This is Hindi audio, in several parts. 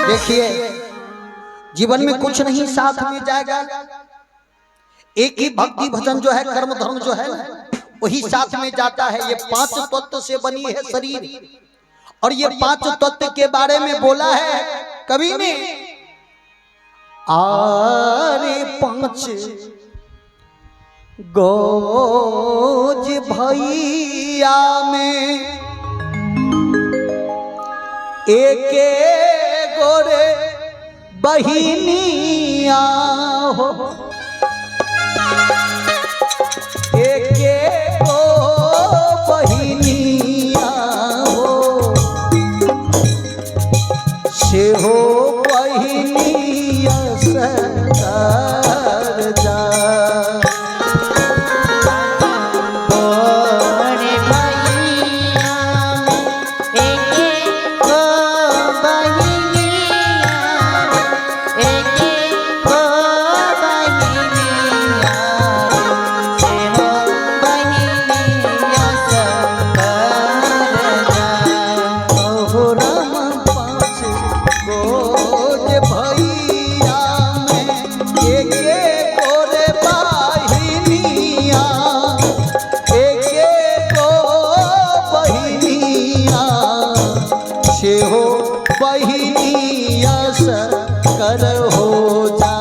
देखिए जीवन में कुछ नहीं साथ में जाएगा, एक ही भक्ति भजन जो है, कर्म धर्म जो है वही साथ में जाता है। ये 5 तत्व से बनी है शरीर, और ये 5 तत्व के बारे में बोला है कवि ने, आरे 5 गोज भैया में एक गोरे बहिनिया हो, एक गो बहिनिया हो, से हो बहिनिया सकर जा। हो बहिनिया कर हो जा।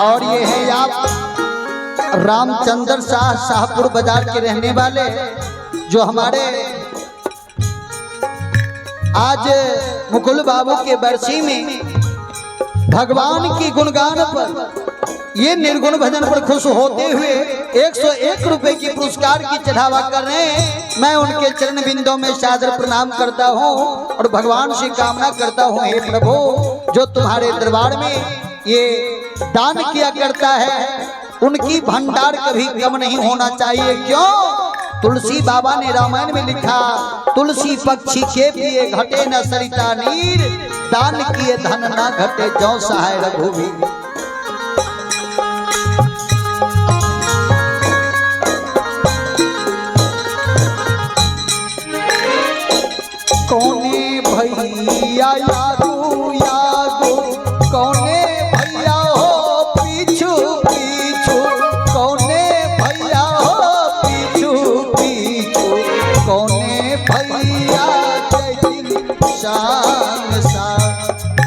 और ये है आप रामचंद्र शाह शाहपुर बाजार के रहने वाले, जो हमारे आज मुकुल बाबू के बरसी में भगवान की गुणगान पर, ये निर्गुण भजन पर खुश होते हुए 101 रुपए की पुरस्कार की चढ़ावा कर रहे हैं। मैं उनके चरण बिंदों में सादर प्रणाम करता हूँ और भगवान से कामना करता हूँ, हे प्रभु, जो तुम्हारे दरबार में ये दान किया करता है उनकी भंडार कभी कम नहीं होना चाहिए। क्यों? तुलसी बाबा ने रामायण में लिखा, तुलसी पक्षी के पिए घटे न सरिता नीर, दान किए धन न घटे जो सहाय रघुवीर। कौने भैया यागो यागो, कौने भैया हो पीछू पीछू, कौने भैया हो पीछू पीछू, कौने भैया शान सा,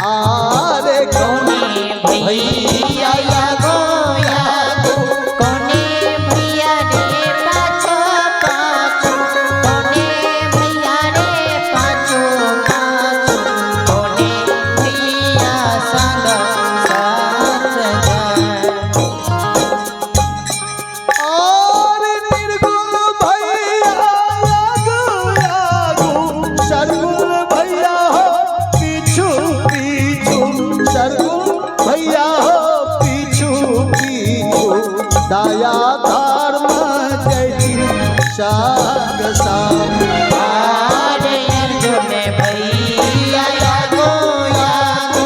आरे कौने भैया यागो यागो, कौने भैया रे पाछो पाछो, कौने भैया रे पाछो पाछो, कौने भैया संग साथ जाए। और निर्गुण भैया यागो यागो, सरगुण भैया हो पीछू पीछू, सरगुण भैया हो पीछू पीछू, दया धर्म जय साग साग। आरे अर्जुन भैया यागो यागो,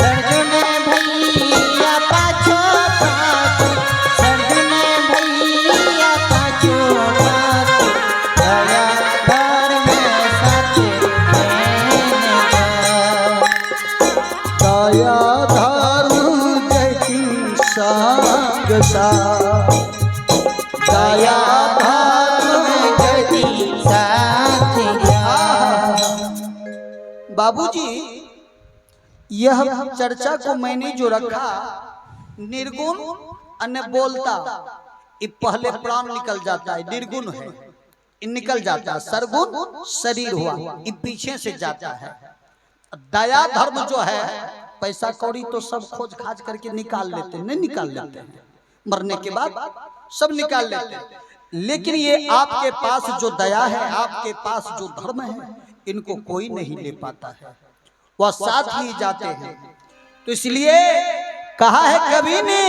अर्जुन भैया पाछो पाछो, अर्जुन भैया पाछो पाछो, दया धर्म सत्य देने जा। दया धर्म जय साग साग, दया धर्म गति साथ जा। बाबूजी यह चर्चा को मैंने जो रखा, निर्गुण अन्य बोलता, ये पहले प्राण निकल जाता है, निर्गुण है ये निकल जाता है, सरगुण शरीर हुआ ये पीछे से जाता है। दया धर्म जो है, पैसा कौड़ी तो सब खोज खाज करके निकाल लेते, नहीं निकाल लेते हैं, मरने के बाद सब निकाल लेते हैं, लेकिन ये आपके पास जो दया है, आपके पास जो धर्म है, इनको कोई नहीं ले पाता है, वह साथ ही जाते हैं। तो इसलिए कहा है कवि ने,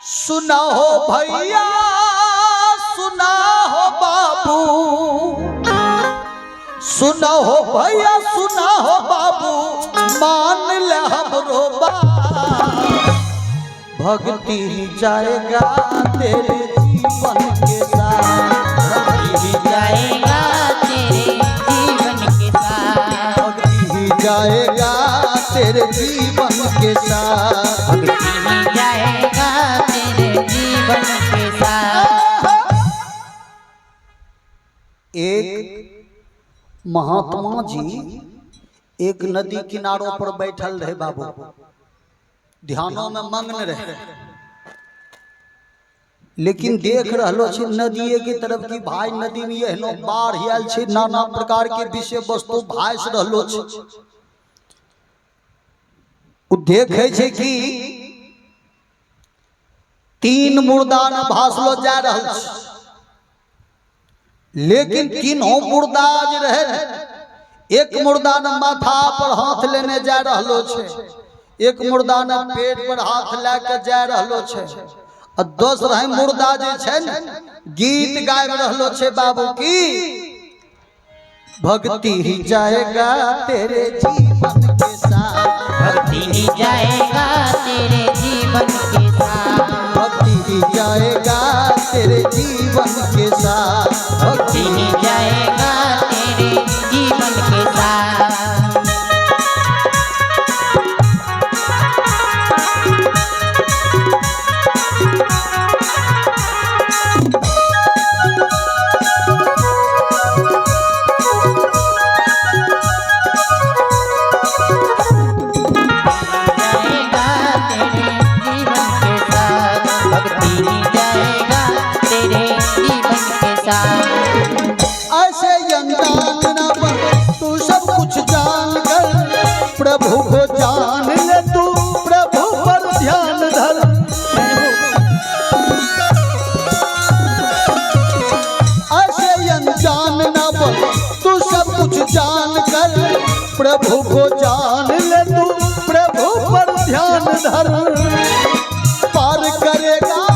सुना हो भैया सुना हो बाबू, सुना हो भैया सुना हो बाबू, मान ले हमरो बात, भक्ति ही जाएगा तेरे जीवन के साथ, भक्ति ही जाएगा तेरे जीवन के साथ, भक्ति ही जाएगा तेरे जीवन के साथ, भक्ति ही जाएगा तेरे जीवन के साथ। एक महात्मा जी एक नदी किनारों पर बैठल रहे बाबू, ध्यानों में मग्न रहे, लेकिन देख रहलो छे नदिये की तरफ की भाई नदी में एहनो बाढ़ आयल छे, नाना प्रकार के विषय वस्तु भास रहलो छे। उ देखे छे कि तीन मुर्दा न भासलो जा रहल छे, लेकिन तीनों मुर्दा जे रहे, एक मुर्दा न माथा पर हाथ लेने जा रहलो छे, एक मुर्दा न पेट पर हाथ लेके जा रहलो छे, और दूसरा मुर्दा जे छे न गीत गाय रहलो छे बाबू की, भक्ति ही जाएगा तेरे जीवन के साथ, भक्ति ही जाएगा तेरे जीवन के साथ, भक्ति ही जाएगा तेरे जीवन के साथ, भक्ति ही जाएगा तेरे जीवन के साथ। ऐसे अनजान न बन, तू सब कुछ जान कर, प्रभु को जान ले तू, प्रभु पर ध्यान धर, ऐसे अनजान न बन, तू सब कुछ जान कर, प्रभु को जान ले तू, प्रभु पर ध्यान धर, पार करेगा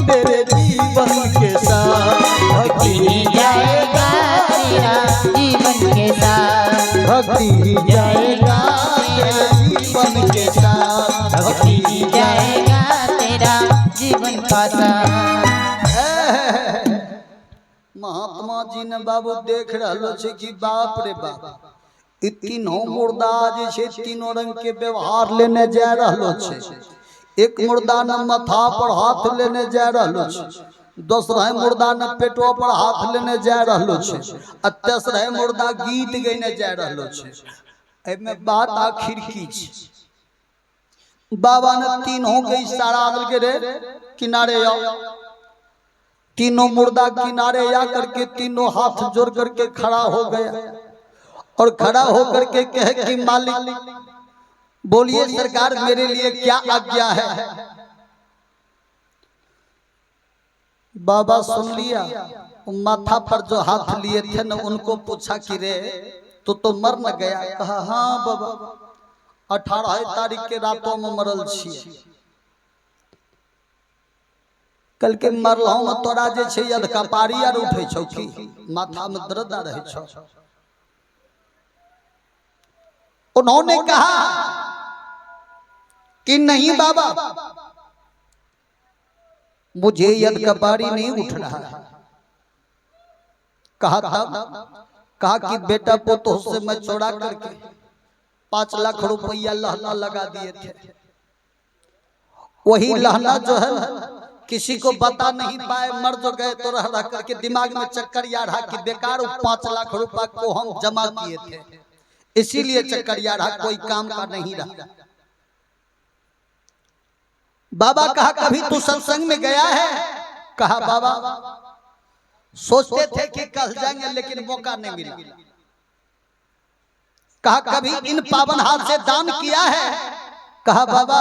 तेरे जीवन के साथ, भक्ति ही जाएगा तेरा जीवन के साथ, भक्ति ही जाएगा तेरे जीवन के साथ, भक्ति ही जाएगा तेरा जीवन का साथ। महात्मा जी ने बाबू देख रहलो छे कि बाप रे बाप, ई तीनों मुर्दा जे छे तीनों रंग के व्यवहार लेने जा रहलो छे, एक मुर्दा न माथा पर हाथ लेने जा रहलो छे, दूसरा मुर्दा न पेटो पर हाथ लेने जा रहलो छे, आ तेसरा मुर्दा गीत गाने जा रहलो छे। एमे बात आखिर की छे, बाबा ने तीनों के इशारा के रे किनारे आओ, तीनों मुर्दा किनारे आ करके तीनों हाथ जोड़ करके खड़ा हो गया, और खड़ा होकर के कहे कि मालिक बोलिए सरकार मेरे लिए क्या आज्ञा है। बाबा सुन लिया, माथा पर जो हाथ लिए थे न उनको पूछा कि रे तो मर न गया, कहा हाँ बाबा 18 तारीख के रातों में मरल छी, कल के मरलहु में तोरा जे छै यद कपारी आर उठे छौ कि माथा में दर्द आ रहे छौ। उन्होंने कहा कि नहीं बाबा मुझे यद कपारी नहीं उठ रहा है। कहा कि बेटा पोतों से मैं चोरा करके 5 लाख रुपया लहना लगा दिए थे। वही लहना जो है किसी को बता नहीं पाए, मर जो गए तो रह रह करके दिमाग में चक्कर या रहा कि बेकार 5 लाख रुपया को हम जमा किए थे, इसीलिए चक्कर या रहा, कोई काम का नहीं रहा। बाबा कहा कभी तू सत्संग में गया है? कहा बाबा सोचते थे कि कल जाएंगे लेकिन मौका नहीं मिला। कहा कभी इन पावन हाथ से दान किया है? कहा बाबा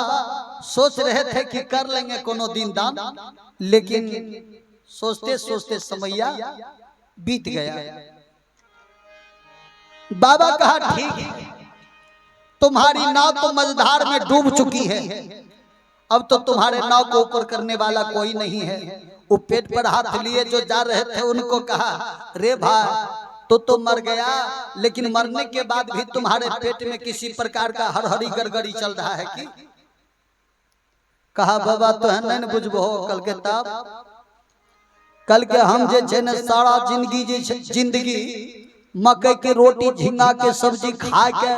सोच रहे थे कि कर लेंगे कोनो दिन दान, लेकिन सोचते सोचते समैया बीत गया। बाबा कहा ठीक है, तुम्हारी नाव तो मझधार में डूब चुकी है, अब तो तुम्हारे नाव को ऊपर करने वाला कोई नहीं है। वो पेट पर हाथ लिए जो जा रहे थे उनको कहा रे भाई तो मर गया, लेकिन मरने के बाद भी तुम्हारे पेट में किसी प्रकार का हरहरी गड़गड़ी चल रहा है कि? कहा बाबा तो है नहीं बुझबो कल के ताप, कल के हम जे छे ने सारा जिंदगी मकई के रोटी झींगा के सब्जी खा के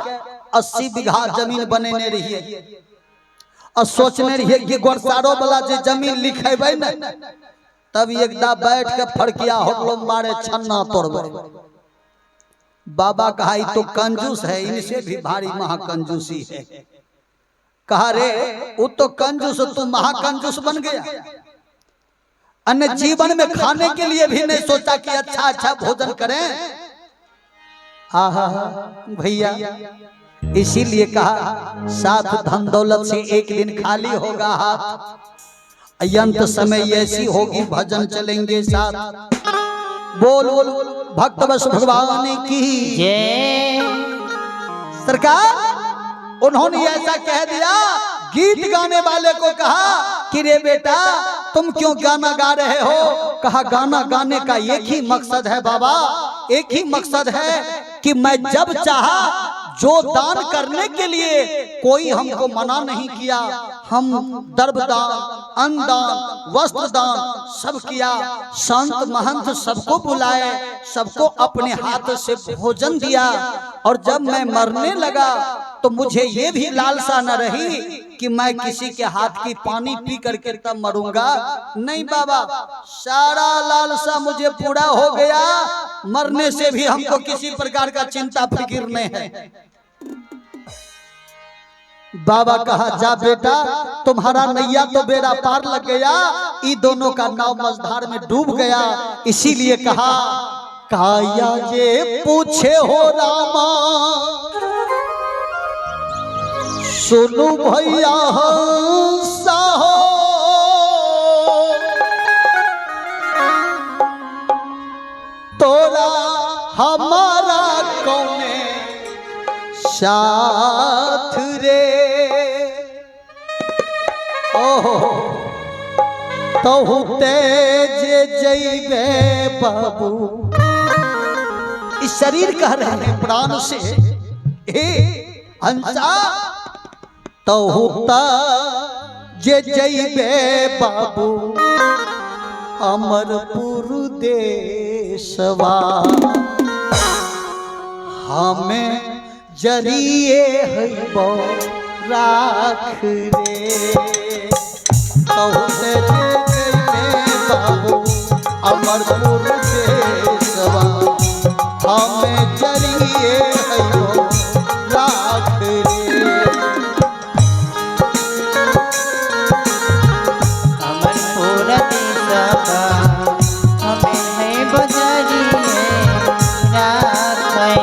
80 बीघा जमीन बनेने रहिए और सोचने रहिए कि गोरसारो वाला जे जमीन लिखेबे न तब एकदा बैठ के फड़किया होटलो मारे छन्ना तोड़बे। बाबा कहा ये तो कंजूस है, इनसे भी भारी महाकंजूसी है। कहा रे वो तो कंजूस, तू महाकंजूस बन गया। अन्य जीवन में खाने के लिए भी नहीं सोचा कि अच्छा अच्छा भोजन करें। हाँ भैया, इसीलिए कहा साथ धन दौलत से एक दिन खाली होगा हाथ, अंत समय ऐसी होगी भजन चलेंगे साथ। बोल बोल भक्त बस भगवान की जय। सरकार उन्होंने ऐसा कह दिया। गीत गाने वाले को कहा कि रे बेटा तुम क्यों गाना गा रहे हो? कहा गाना गाने का एक ही मकसद है बाबा, एक ही मकसद है कि मैं जब चाहा जो दान करने के लिए कोई हमको मना नहीं किया, हम द्रव्यदान, अन्नदान, वस्त्रदान सब किया। संत महंत सबको बुलाए, सबको अपने हाथ से भोजन दिया। और जब मैं मरने लगा तो मुझे ये भी लालसा न रही कि मैं किसी के हाथ की पानी पी करके तब मरूंगा। नहीं बाबा, सारा लालसा मुझे पूरा हो गया। मरने से भी हमको किसी प्रकार का चिंता फिक्र नहीं है। बाबा कहा जा बेटा तुम्हारा नैया तो बेड़ा पार लग गया, ई दोनों का नाव मझधार में डूब गया। इसीलिए कहा काया जे पूछे हो रामा सुनु भैया साहो, तोरा हमारा कौने साथ रे। ओहो तो तेज जैबे बाबू, इस शरीर कह रहे हैं प्राण से हे हंसा, तो जे जैबे बाबू अमरपुर देशवा, हमें जरिए है बो राख रे। बाबू अमरपुर देशवा, हमें जरिए है बो राख रे। अमरपुर देशवा हमें है बजरिए राख रे।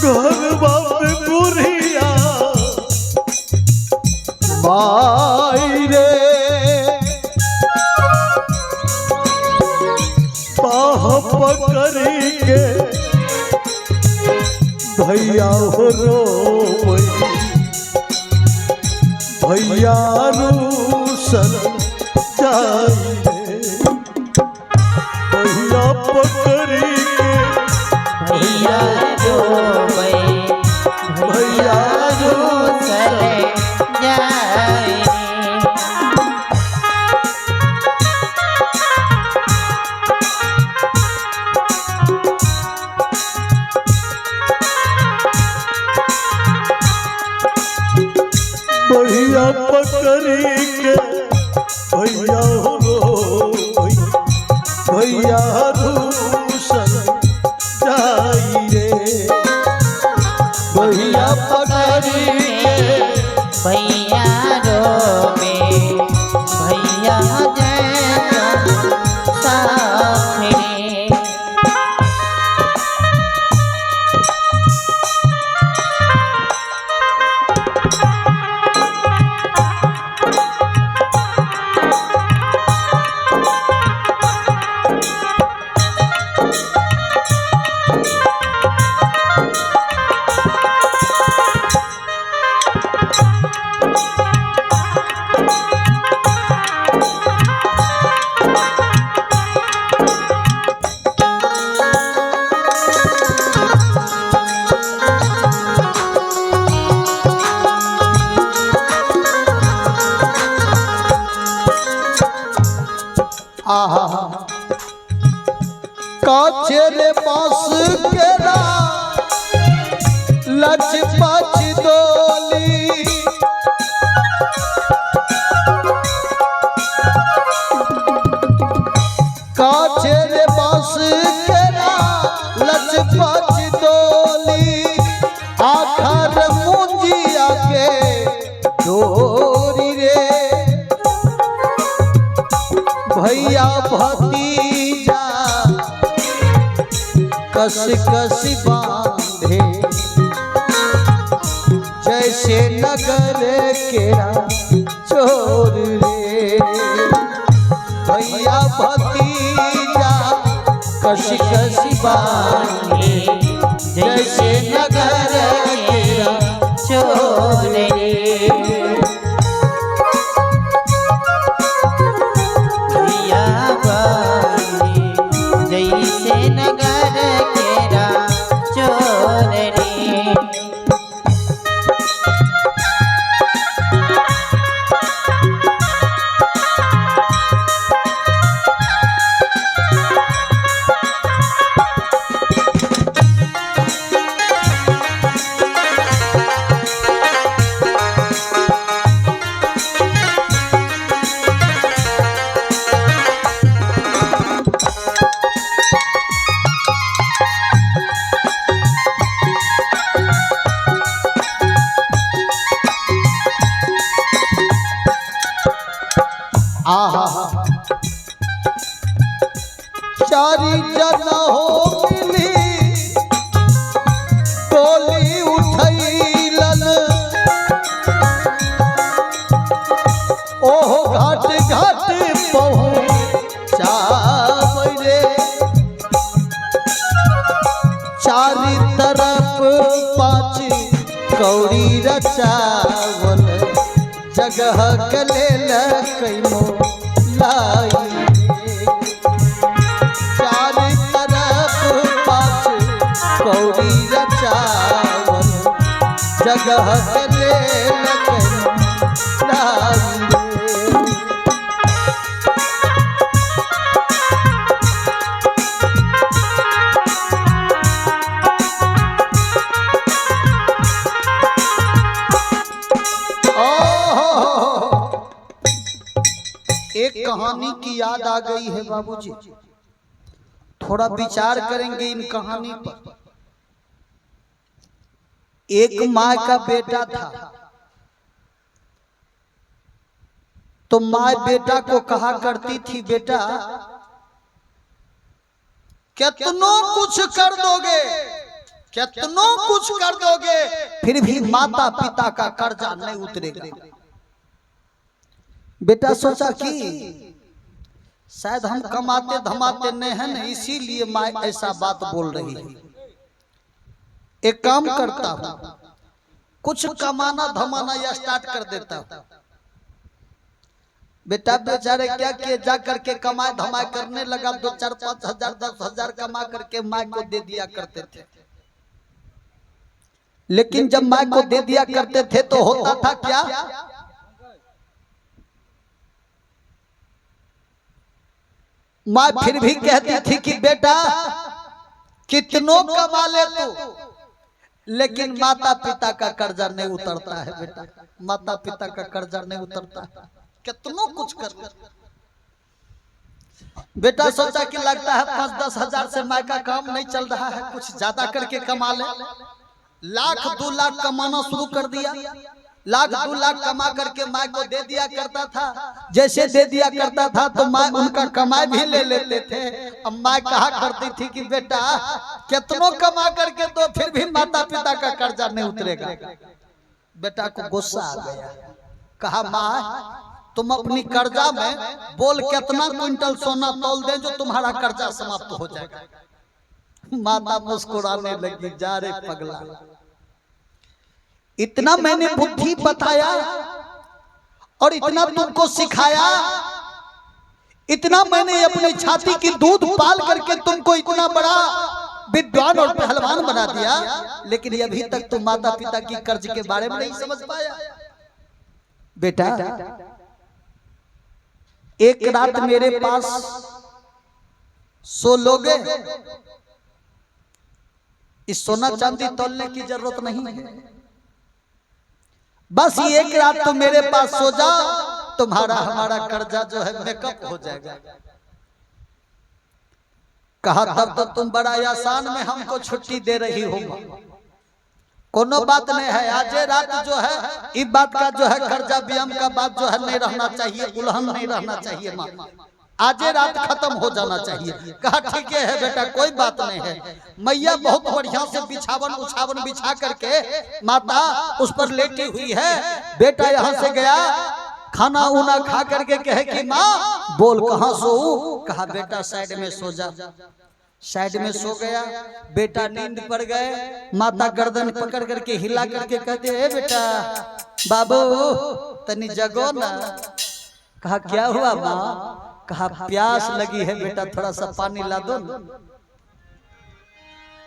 घरवा में बुढ़िया माई रे बाह पकड़ी के भैया हो रोई भैया रूसन जाई भैया पकड़ी के भैया रोवे भैया रूसल जाए भैया पकड़ी के भैया हो रोई भैया रूसन जाई रे भैया पकड़ी के भैया रोवे भैया जय साखरे आहा काचेरे पास केरा लचपच डोली काचेरे पास केरा लचपच डोली आखर मुंजिया के डोरी रे भैया भतीजा कस कस बांधे जैसे नगर केरा चोर रे भैया भतीजा कस कस बांधे जैसे नगर केरा चोर रे भैया बानी जैसे नगर केरा चोर रे आहा चारी जना हो मिली टोली उठैलन ओहो घाट घाट पहुँचावे चारी तरफ पाँच कौड़ी रचावल जगह गले कैमो लाई चार तरफ पाँच कौड़ी रचावल जगह गले कैमो लाई एक कहानी की याद आ गई है बाबूजी, थोड़ा विचार करेंगे इन कहानी पर। एक माँ का बेटा था, तो माँ बेटा को कहा करती थी, बेटा कितनो कुछ कर दोगे कितनों कुछ कर दोगे फिर भी माता पिता का कर्जा नहीं उतरेगा। बेटा सोचा कि शायद हम कमाते धमाते नहीं है ना, इसीलिए माँ ऐसा बात बोल रही है। एक काम करता हूं, कुछ कमाना धमाना या स्टार्ट कर देता हूं। बेटा बेचारे क्या किए, जा करके कमाए धमाए करने लगा, 2 4 5 हजार 10 हजार कमा करके माँ को दे दिया करते थे। लेकिन जब माँ को दे दिया करते थे तो होता था क्या, माँ फिर भी कहती थी कि बेटा कितनों कमा ले तू, लेकिन माता पिता का कर्जा नहीं उतरता है। बेटा माता पिता का कर्जा नहीं उतरता है, कितनों कुछ कर ले। बेटा सोचा कि लगता है 5-10 हजार से माँ का काम नहीं चल रहा है, कुछ ज्यादा करके कमा ले। 1,00,000 2 लाख कमाना शुरू कर दिया। 1,00,000 2 लाख कमा करके माँ को दे दिया करता था। जैसे दे दिया करता था तो माँ उनका कमाई भी ले लेते थे। अब माँ कहा करती थी कि बेटा कितनों कमा करके तो फिर भी माता पिता का कर्जा नहीं उतरेगा। बेटा को गुस्सा आ गया, कहा माँ तुम अपनी कर्जा में बोल कितना क्विंटल सोना तोल दे जो तुम्हारा कर्जा समाप्त हो जाएगा। माता मुस्कुराने लगी, जा रे पगला, इतना मैंने बुद्धि बताया और इतना तुमको सिखाया, इतना मैंने अपनी छाती की दूध पाल करके तुमको इतना बड़ा विद्वान और पहलवान बना दिया, लेकिन अभी तक तुम माता पिता की कर्ज के बारे में नहीं समझ पाया। बेटा एक रात मेरे पास सो लोगे, इस सोना चांदी तोलने की जरूरत नहीं है, बस एक रात तो मेरे पास सो जा, तुम्हारा हमारा कर्जा जो है मेकअप हो जाएगा। कहा तब तो तुम बड़ा आसान में हमको छुट्टी दे रही हो। कोनो बात नहीं है, आज रात जो है इस बात का जो है कर्जा व्यायाम का बात जो है नहीं रहना चाहिए, उल्हन नहीं रहना चाहिए माँ, आज रात खत्म हो जाना चाहिए। कहा ठीक है बेटा कोई बात नहीं है। मैया बहुत बढ़िया से बिछावन उछावन बिछा करके माता उस पर लेटी हुई है। बेटा यहाँ से गया, खाना उना खा करके कहे कि माँ बोल कहाँ सोऊं। कहा बेटा साइड में सो जा। साइड में सो गया। बेटा नींद पड़ गए। माता गर्दन पकड़ करके हिला करके कहते है बेटा बाबू तनी जगो ना। कहा क्या हुआ माँ। कहा प्यास लगी है बेटा, थोड़ा सा पानी ला दो ना।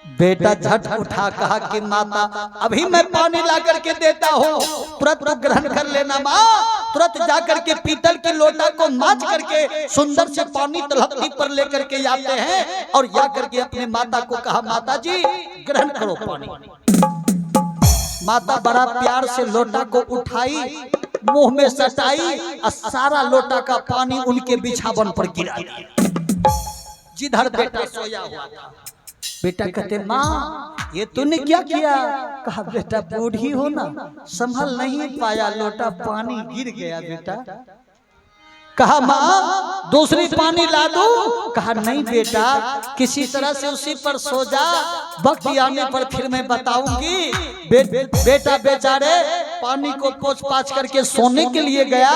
बेटा झट उठा, कहा कि माता अभी मैं पानी ला करके देता हूँ, तुरंत ग्रहण कर लेना माँ। तुरंत जाकर के पीतल की लोटा को मांझ करके सुंदर से पानी तलहटी पर लेकर के आते हैं और जा करके अपने माता को कहा माता जी ग्रहण करो पानी। माता बड़ा प्यार से लोटा को उठाई, मुंह में सटाई और सारा लोटा का पानी उनके बिछावन पर गिरा दिया जिधर बेटा सोया हुआ था। बेटा कहते माँ ये तूने क्या किया। कहा बेटा बूढ़ी हो ना, संभल नहीं पाया, लोटा पानी गिर गया बेटा। कहा माँ दूसरी पानी ला दूं। कहा नहीं बेटा किसी तरह से उसी पर सो जा, वक्त आने पर फिर मैं बताऊंगी। बेटा बेचारे पानी को पोंछ पाछ करके सोने के लिए गया,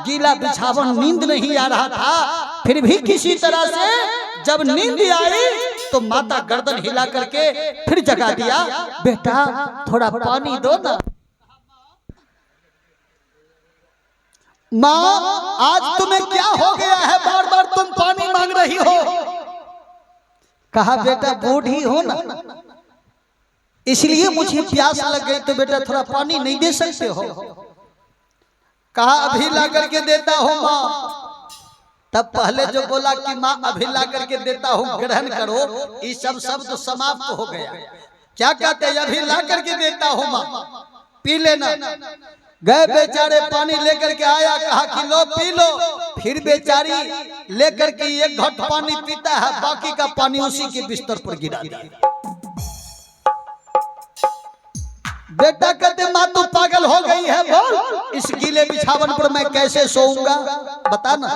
गीला बिछावन, नींद नहीं आ रहा था। फिर भी किसी तरह से जब नींद आई तो माता गर्दन हिला करके फिर जगा दिया। बेटा थोड़ा पानी दो ना। माँ आज तुम्हें क्या हो गया है, बार बार तुम पानी मांग रही हो। कहा बेटा बूढ़ी हो ना, इसलिए मुझे प्यास लग गई, तो बेटा थोड़ा पानी नहीं दे सकते हो। कहा अभी ला करके देता हूँ माँ। तब पहले जो बोला कि माँ अभी ला करके देता हूँ ग्रहण करो, ये सब शब्द समाप्त हो गया। क्या कहते हैं अभी ला करके देता हूँ माँ, पी लेना। गए बेचारे पानी लेकर के आया, कहा कि लो पी लो। फिर बेचारी लेकर के एक घट पानी पीता है, बाकी का पानी उसी के बिस्तर पर गिरा दिया। बेटा कहते माँ तू पागल हो गई है, बोल इस गीले बिछावन पर मैं कैसे सोऊंगा, बता ना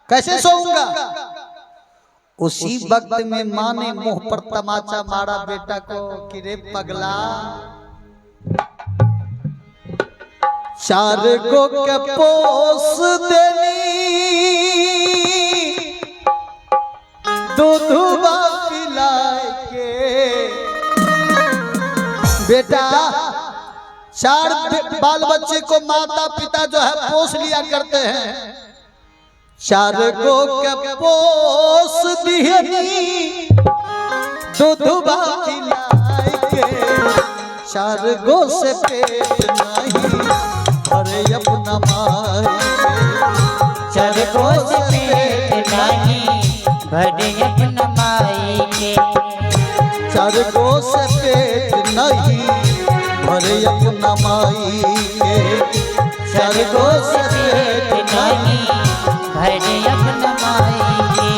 कैसे सोऊंगा। उसी वक्त में माँ ने मुंह पर तमाचा मारा बेटा को कि रे पगला, 4 गो के पोस देनी, दूधवा पिलाए के। बेटा 4 बाल बच्चे को माता पिता जो है पोस लिया करते हैं, 4 गो के पोस दिए, दूधवा पिलाए के। 4 गो से पेट नहीं भरे अपना माई के। 4 गो से पेट नहीं भरे अपना माई के। 4 गो से पेट नहीं भरे अपना माई के। 4 गो से पेट नहीं भरे अपना माई के।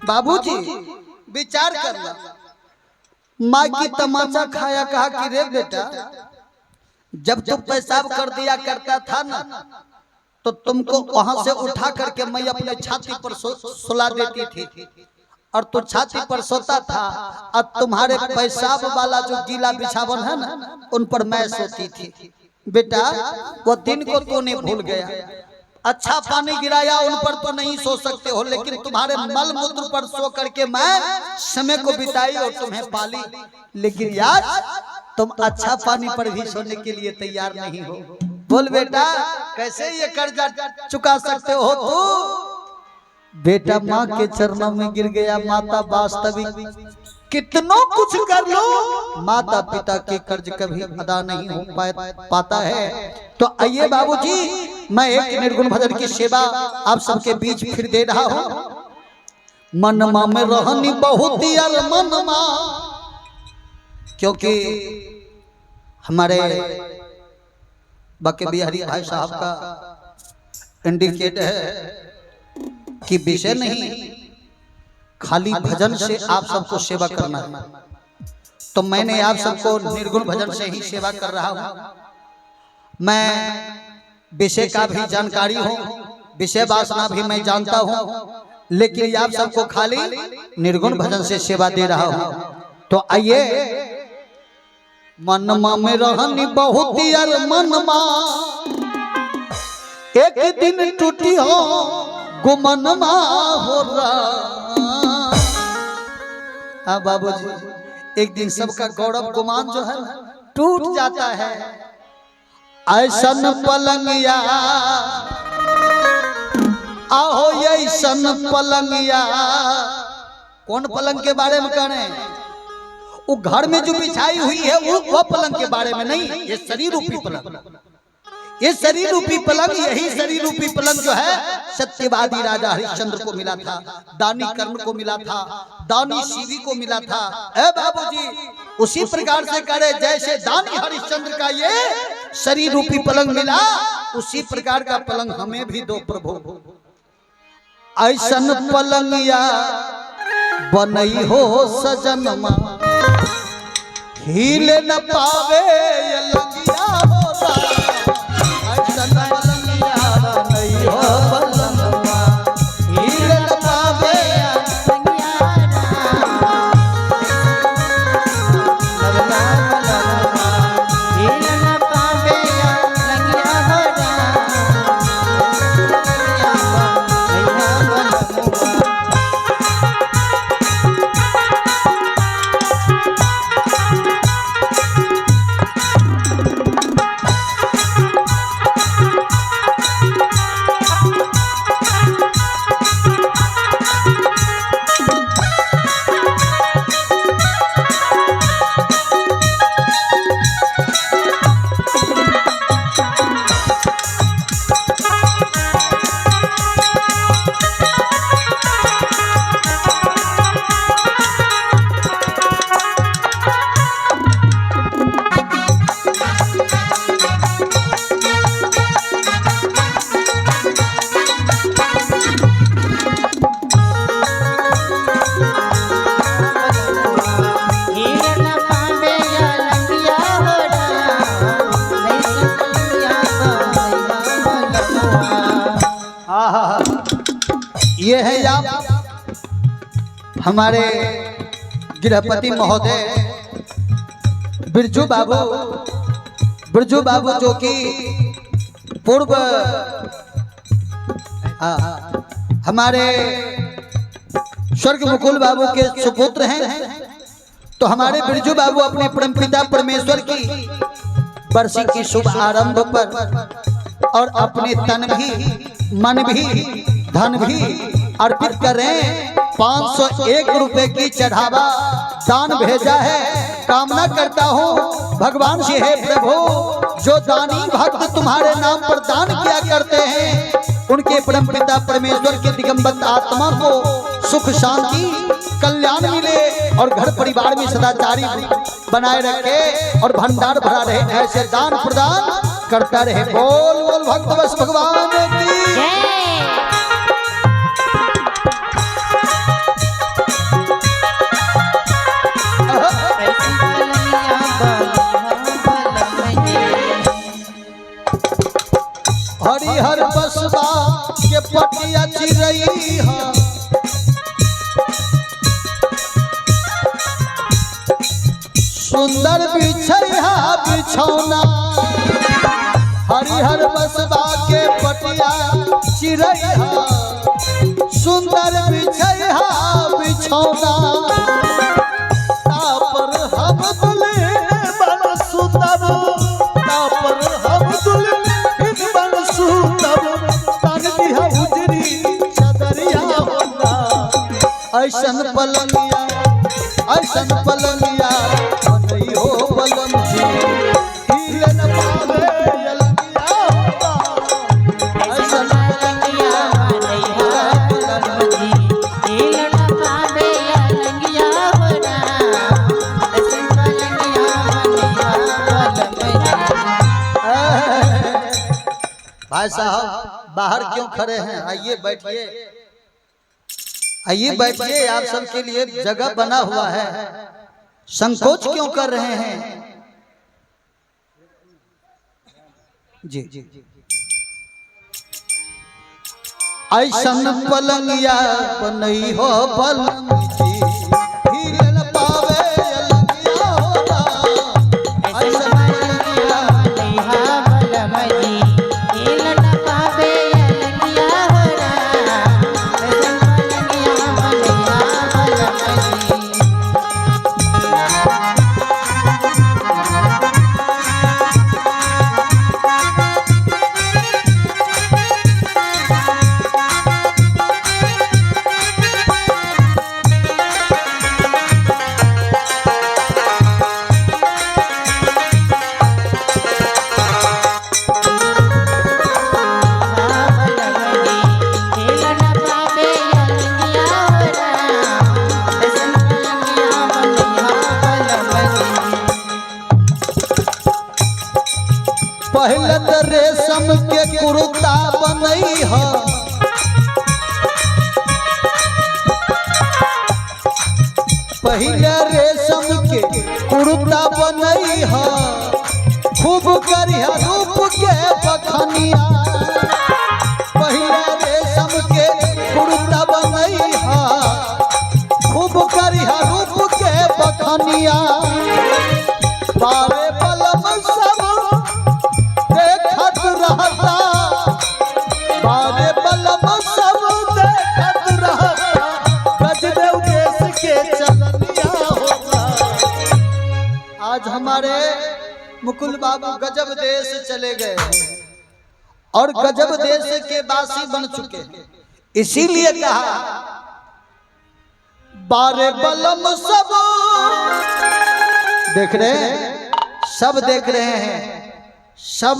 बाबूजी विचार करना, माँ की तमाचा खाया, कहा कि रे बेटा, जब तुम पेशाब कर दिया करता था ना, तो तुमको वहां से उठा करके मैं अपने छाती पर सुला देती थी, और तू छाती पर सोता था, और तुम्हारे पेशाब वाला जो गीला बिछावन है ना, उन पर मैं सोती थी। बेटा वो दिन को तू नहीं भूल गया। अच्छा पानी गिराया उन पर तो नहीं सो सकते हो, लेकिन तुम्हारे मल मूत्र पर सो करके मैं समय को बिताई और तुम्हें पाली। लेकिन यार तुम अच्छा पानी पर भी सोने के लिए तैयार नहीं हो। बोल बेटा कैसे ये कर्जा चुका सकते हो तू? बेटा माँ के चरणों में गिर गया। माता वास्तविक कितनों कुछ कर लो, माता पिता के कर्ज कभी अदा नहीं हो पाता है। तो आइए बाबूजी, मैं एक निर्गुण भजन की सेवा आप सबके बीच फिर दे रहा हूँ। मनमा में रहनी बहुत ही मनमा, क्योंकि हमारे बाके बिहारी भाई साहब का इंडिकेट है कि विषय नहीं, खाली भजन से आप सबको सेवा करना है। तो मैंने आप सबको निर्गुण भजन से ही सेवा कर रहा हूँ। मैं विषय का भी जानकारी हो, विषय वासना भी मैं जानता हूँ, लेकिन आप सबको खाली निर्गुण भजन से सेवा दे रहा हूँ। तो आइए, मनमा में रहनी बहुत ही मनमा, एक दिन टूटी हो गुमनमा हो रहा। हाँ बाबूजी, एक दिन सबका गौरव गुमान जो है टूट जाता है। ऐसन पलंगिया आहो, ऐसन पलंगिया। कौन पलंग के बारे में कह रहे हैं? वो घर में जो बिछाई हुई है वो पलंग के बारे में नहीं, ये शरीर रूपी पलंग। ये शरीर रूपी पलंग, यही शरीर रूपी पलंग जो है सत्यवादी राजा हरिश्चंद्र को मिला था, दानी कर्ण को मिला था, दानी शिवी को मिला था। ए बाबूजी, उसी प्रकार से करे जैसे दानी हरिश्चंद्र का ये शरीर रूपी पलंग मिला, उसी प्रकार का पलंग हमें भी दो प्रभु। ऐसन पलंगिया बनई हो सजनमा, हिले न पावे ये लगिया होता। ऐसन पलंगिया बनई हो पलंगमा, हिले न पावे ये है या हमारे गृहपति महोदय बिरजू बाबू जो कि पूर्व हमारे स्वर्ग मुकुल बाबू के सुपुत्र हैं। तो हमारे बिरजू बाबू अपने परमपिता परमेश्वर की बरसी की शुभ आरंभ पर और अपने तन भी मन भी धन भी अर्पित कर रहे हैं। 501 रुपए की चढ़ावा दान भेजा है। कामना करता हूँ भगवान से, हे प्रभु जो दानी भक्त तुम्हारे नाम पर दान किया करते हैं उनके परमपिता परमेश्वर के दिगंबर आत्मा को सुख शांति कल्याण मिले और घर परिवार में सदाचारी बनाए रखे और भंडार भरा रहे, ऐसे दान प्रदान करता रहे। बोल बोल भक्त बस भगवान की। हरिहर बसवा के पटिया चिरई है, सुंदर बिछैया बिछौना। हरिहर बसवा के पटिया चिरई है, सुंदर बिछैया बिछौना। तापर हम दुल्हे बन सुतब, तापर हम दुल्हे बन सुतब, तन दिहा उजरी चदरिया होना। ऐसन पलंगिया बनई हो पलंग जी, हिले न पावे यलगिया होना। ऐसन पलंगिया बनई हो पलंग जी, हिले न पावे यलगिया होना। ऐसन पलंगिया बनई हो पलंग जी। भाई साहब बाहर क्यों खड़े हैं? आइए बैठिए, आइए बैठिए, आप सबके लिए जगह बना हुआ है। संकोच क्यों कर रहे हैं? जी ऐसन पलंगिया बनई हो पलंग जी, हिले न पावे यलगिया होना। ऐसन पलंगिया बनई हो पलंग जी, हिले न पावे यलगिया होना। ऐसन पलंगिया बनई हो पलंग जी। पहले तो रेशम के कुर्ता बनई है, पहले रेशम के कुर्ता बनई है, खूब करिया रूप के बखनिया। पहले रेशम के कुर्ता बनई है, खूब करिया रूप के बखनिया। बारे बलम सब देखत रहता, बारे बलम सब देखत रहता, गजदेव देश के चलनिया होगा। आज हमारे मुकुल बाबू गजब देश चले गए और गजब देश के वासी बन चुके हैं। इसीलिए कहा बारे बलम सब देख रहे हैं, सब देख रहे हैं, सब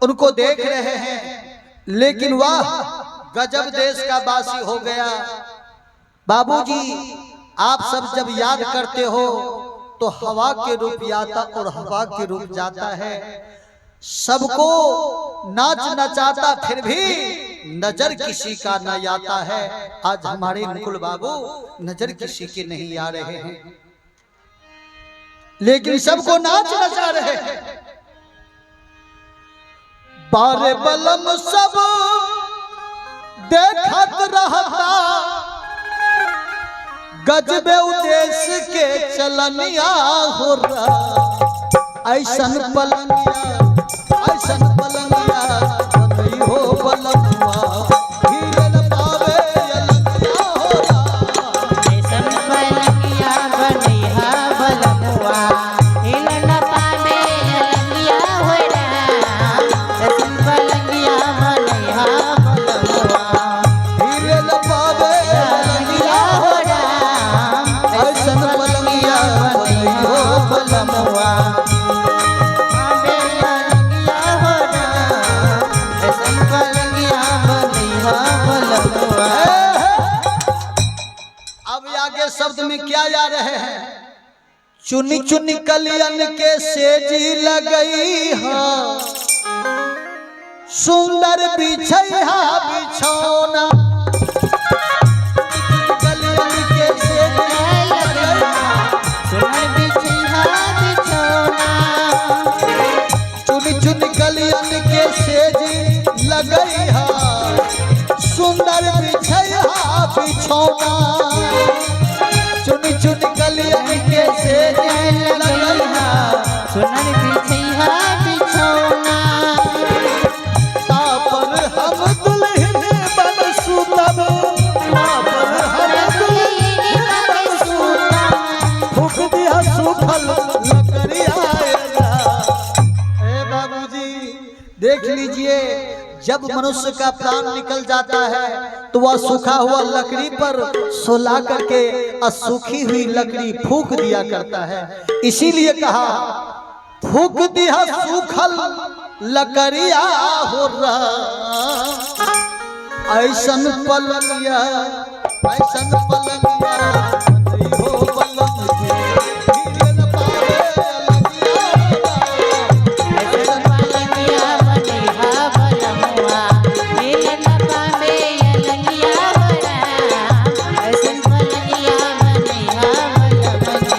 उनको देख रहे हैं, लेकिन वाह गजब देश का वासी हो गया। बाबूजी आप सब जब याद करते हो तो हवा के रूप आता और हवा के रूप जाता है। सबको नाच नचाता फिर भी नजर किसी का न आता है। आज हमारे मुकुल बाबू नजर किसी के नहीं आ रहे हैं, लेकिन सबको नाच नचा रहे हैं। बारे बलम सब देखत गजबे उद्देश्य के चलनिया हो रहा ऐसन पलनिया बनई हो बलनुआ हीरे न पावे अलनिया हो रहा ऐसन पलंगिया बनैहा बलमुआ हिल न पावे अलंगिया हो रहा ऐसन पलंगिया बनैहा बलमुआ हीरे न पावे अलनिया हो रहा ऐसन पलनिया बनई हो बलनुआ अब आगे शब्द में क्या जा रहे हैं चुनी चुनी कलियन के सेजी लगई हा सुंदर बिछैहा बिछौना कलियन के सेजी लगई सुनर बिछैहा बिछौना चुनी चुनी कलियन के सेजी लगई हा सुंदर बिछैहा बिछौना चुनी चुनी कलियन के सेज लगई हा सुनर बिछैहा बिछौना तापर हम दुल्हन बन सुतब तापर हम दुल्हन बन सुतब फूक दिया सूखल लकड़िया ए बाबूजी देख लीजिए जब मनुष्य का प्राण निकल जाता है तो वह सूखा हुआ लकड़ी पर सुला करके और सूखी हुई लकड़ी फूक दिया करता है इसीलिए कहा फूक दिया सूखल लकड़िया हो रहा ऐसन पलंगिया बनई हो पलंग के हीरे न पावे अलगिया हो रहा। ऐसन पलंगिया बनैहा बलमुआ हिल न पावे अलंगिया हो रहा ऐसन पलंगिया बनैहा बलमुआ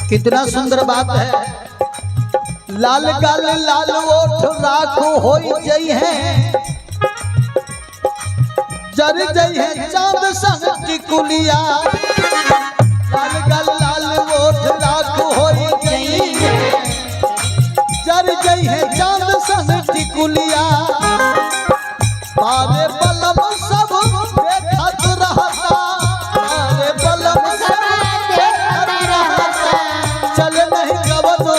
कितना सुंदर बात है लाल गाल लाल ओठ राखो होई जई है जर जई है चांद संग टिकुलिया लाल गाल लाल ओठ राखो होई जई है जर जई है चांद संग टिकुलिया पारे बलम सब देखत रहता पारे बलम सब देखत रहता चल नहीं कवनो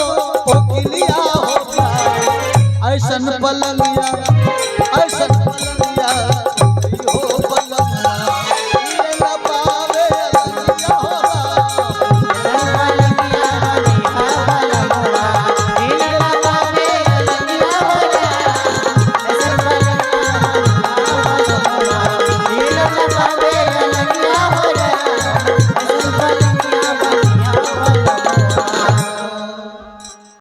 ओ किलिया होगा ऐसन पलंगिया